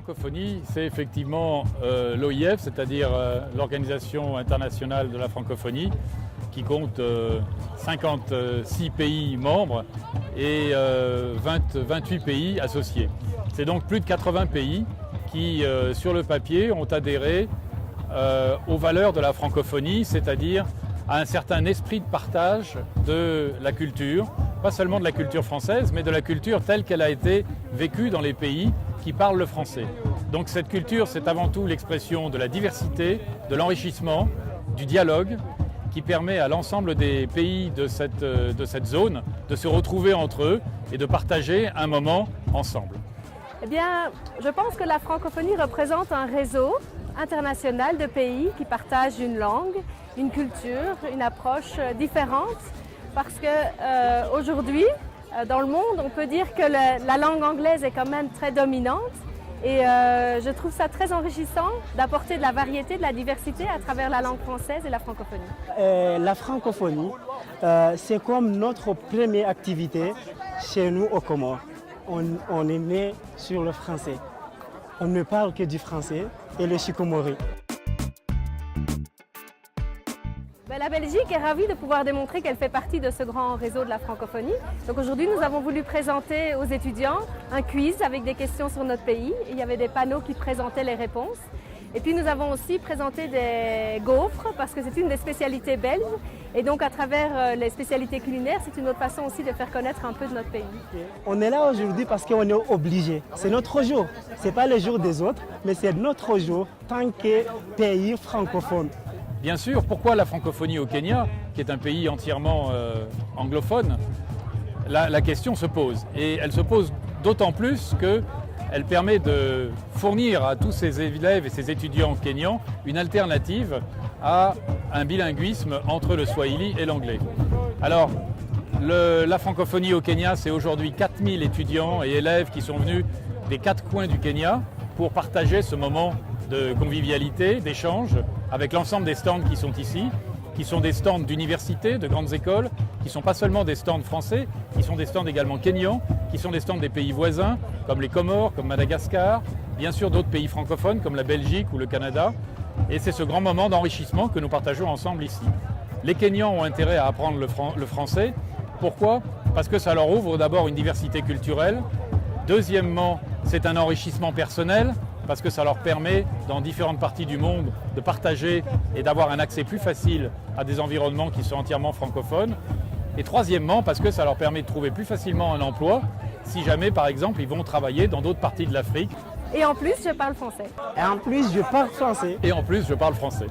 francophonie, c'est effectivement l'OIF, c'est-à-dire l'Organisation internationale de la francophonie, qui compte 56 pays membres et 28 pays associés. C'est donc plus de 80 pays qui, sur le papier, ont adhéré aux valeurs de la francophonie, c'est-à-dire à un certain esprit de partage de la culture, pas seulement de la culture française, mais de la culture telle qu'elle a été vécue dans les pays qui parlent le français. Donc cette culture, c'est avant tout l'expression de la diversité, de l'enrichissement, du dialogue, qui permet à l'ensemble des pays de cette zone de se retrouver entre eux et de partager un moment ensemble. Eh bien, je pense que la francophonie représente un réseau international de pays qui partagent une langue, une culture, une approche différente. Parce qu'aujourd'hui, dans le monde, on peut dire que la langue anglaise est quand même très dominante. Et je trouve ça très enrichissant d'apporter de la variété, de la diversité à travers la langue française et la francophonie. La francophonie, c'est comme notre première activité chez nous au Comores. On est né sur le français. On ne parle que du français et le shikomori. La Belgique est ravie de pouvoir démontrer qu'elle fait partie de ce grand réseau de la francophonie. Donc aujourd'hui, nous avons voulu présenter aux étudiants un quiz avec des questions sur notre pays. Il y avait des panneaux qui présentaient les réponses. Et puis nous avons aussi présenté des gaufres parce que c'est une des spécialités belges. Et donc à travers les spécialités culinaires, c'est une autre façon aussi de faire connaître un peu de notre pays. On est là aujourd'hui parce qu'on est obligé. C'est notre jour. Ce n'est pas le jour des autres, mais c'est notre jour tant que pays francophone. Bien sûr, pourquoi la francophonie au Kenya, qui est un pays entièrement anglophone? La question se pose. Et elle se pose d'autant plus qu'elle permet de fournir à tous ces élèves et ces étudiants kenyans une alternative à un bilinguisme entre le swahili et l'anglais. Alors, la francophonie au Kenya, c'est aujourd'hui 4000 étudiants et élèves qui sont venus des 4 coins du Kenya pour partager ce moment de convivialité, d'échange avec l'ensemble des stands qui sont ici, qui sont des stands d'universités, de grandes écoles, qui ne sont pas seulement des stands français, qui sont des stands également kenyans, qui sont des stands des pays voisins, comme les Comores, comme Madagascar, bien sûr d'autres pays francophones comme la Belgique ou le Canada. Et c'est ce grand moment d'enrichissement que nous partageons ensemble ici. Les Kenyans ont intérêt à apprendre le français. Pourquoi? Parce que ça leur ouvre d'abord une diversité culturelle. Deuxièmement, c'est un enrichissement personnel, parce que ça leur permet, dans différentes parties du monde, de partager et d'avoir un accès plus facile à des environnements qui sont entièrement francophones. Et troisièmement, parce que ça leur permet de trouver plus facilement un emploi, si jamais, par exemple, ils vont travailler dans d'autres parties de l'Afrique. Et en plus, je parle français. Et en plus, je parle français. Et en plus, je parle français.